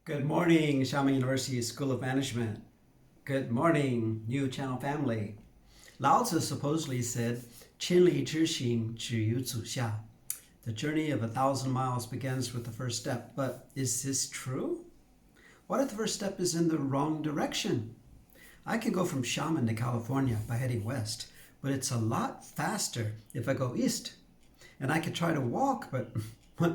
Good morning, Xiamen University School of Management. Good morning, New Channel family. Lao Tzu supposedly said, 千里之行，始于足下. The journey of 1,000 miles begins with the first step. But is this true? What if the first step is in the wrong direction? I can go from Xiamen to California by heading west, but it's a lot faster if I go east. And I could try to walk, but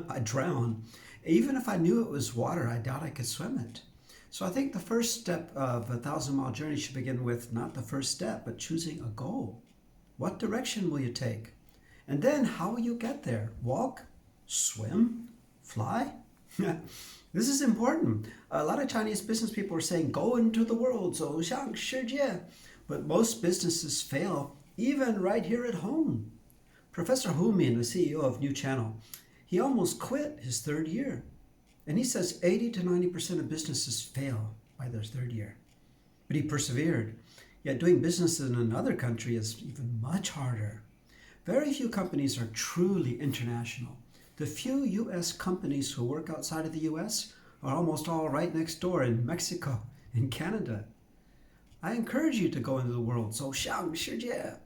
I drown. Even if I knew it was water, I doubt I could swim it. So I think the first step of a 1,000-mile journey should begin with not the first step, but choosing a goal. What direction will you take? And then how will you get there? Walk? Swim? Fly? This is important. A lot of Chinese business people are saying, go into the world, 走向世界. But most businesses fail, even right here at home. Professor Hu Min, the CEO of New Channel, he almost quit his third year. And he says 80 to 90% of businesses fail by their third year. But he persevered. Yet doing business in another country is even much harder. Very few companies are truly international. The few U.S. companies who work outside of the U.S. are almost all right next door in Mexico and Canada. I encourage you to go into the world, 走向世界.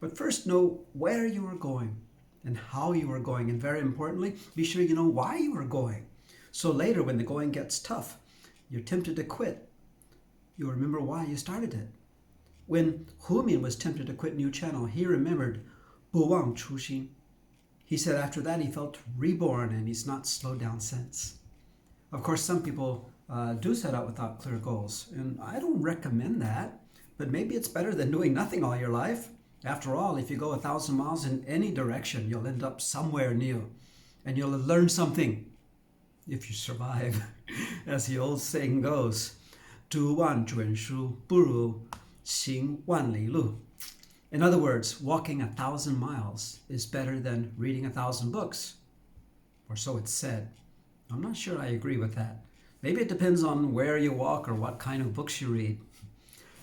But first know where you are going and how you are going. And very importantly, be sure you know why you are going. So later, when the going gets tough, you're tempted to quit, you'll remember why you started it. When Hu Min was tempted to quit New Channel, he remembered 不忘初心. He said after that he felt reborn and he's not slowed down since. Of course, some people do set out without clear goals, and I don't recommend that, but maybe it's better than doing nothing all your life. After all, if you go 1,000 miles in any direction, you'll end up somewhere new, and you'll learn something if you survive. As the old saying goes, 读万卷书不如行万里路. In other words, walking 1,000 miles is better than reading 1,000 books, or so it's said. I'm not sure I agree with that. Maybe it depends on where you walk or what kind of books you read.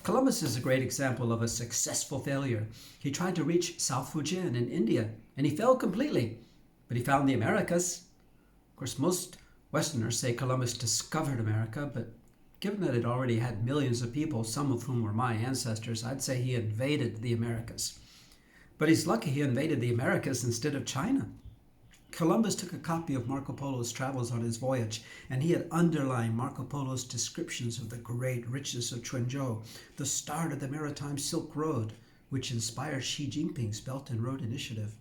Columbus is a great example of a successful failure. He tried to reach South Fujian in India, and he failed completely, but he found the Americas. Of course, most Westerners say Columbus discovered America, but given that it already had millions of people, some of whom were my ancestors, I'd say he invaded the Americas. But he's lucky he invaded the Americas instead of China. Columbus took a copy of Marco Polo's travels on his voyage, and he had underlined Marco Polo's descriptions of the great riches of Quanzhou, the start of the Maritime Silk Road, which inspired Xi Jinping's Belt and Road Initiative.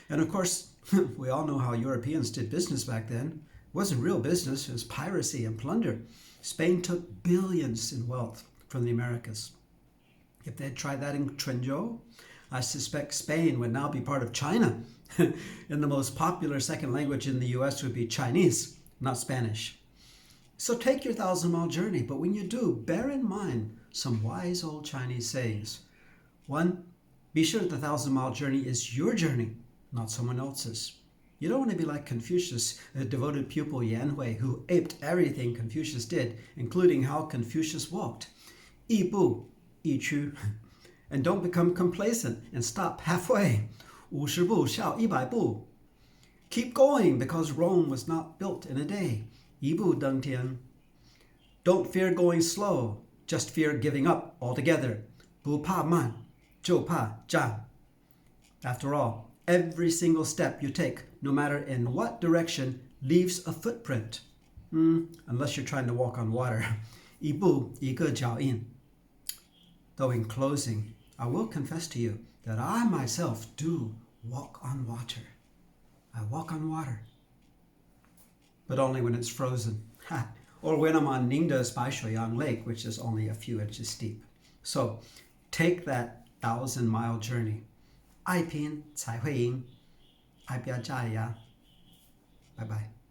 And of course, we all know how Europeans did business back then. It wasn't real business, it was piracy and plunder. Spain took billions in wealth from the Americas. If they had tried that in Quanzhou, I suspect Spain would now be part of China. And the most popular second language in the US would be Chinese, not Spanish. So take your 1,000-mile journey, but when you do, bear in mind some wise old Chinese sayings. One, be sure that the 1,000-mile journey is your journey, not someone else's. You don't want to be like Confucius, a devoted pupil Yan Hui, who aped everything Confucius did, including how Confucius walked. 一步一趋. And don't become complacent and stop halfway. 50步笑100步. Keep going because Rome was not built in a day. 一步登天. Don't fear going slow, just fear giving up altogether. 不怕慢，就怕站. After all, every single step you take, no matter in what direction, leaves a footprint. Unless you're trying to walk on water. 一步一个脚印. Though in closing, I will confess to you that I myself do walk on water. I walk on water. But only when it's frozen. Or when I'm on Ningde's Baishuiyang Lake, which is only a few inches deep. So take that 1,000-mile journey. 爱拼才会赢，爱不要加油。Bye bye.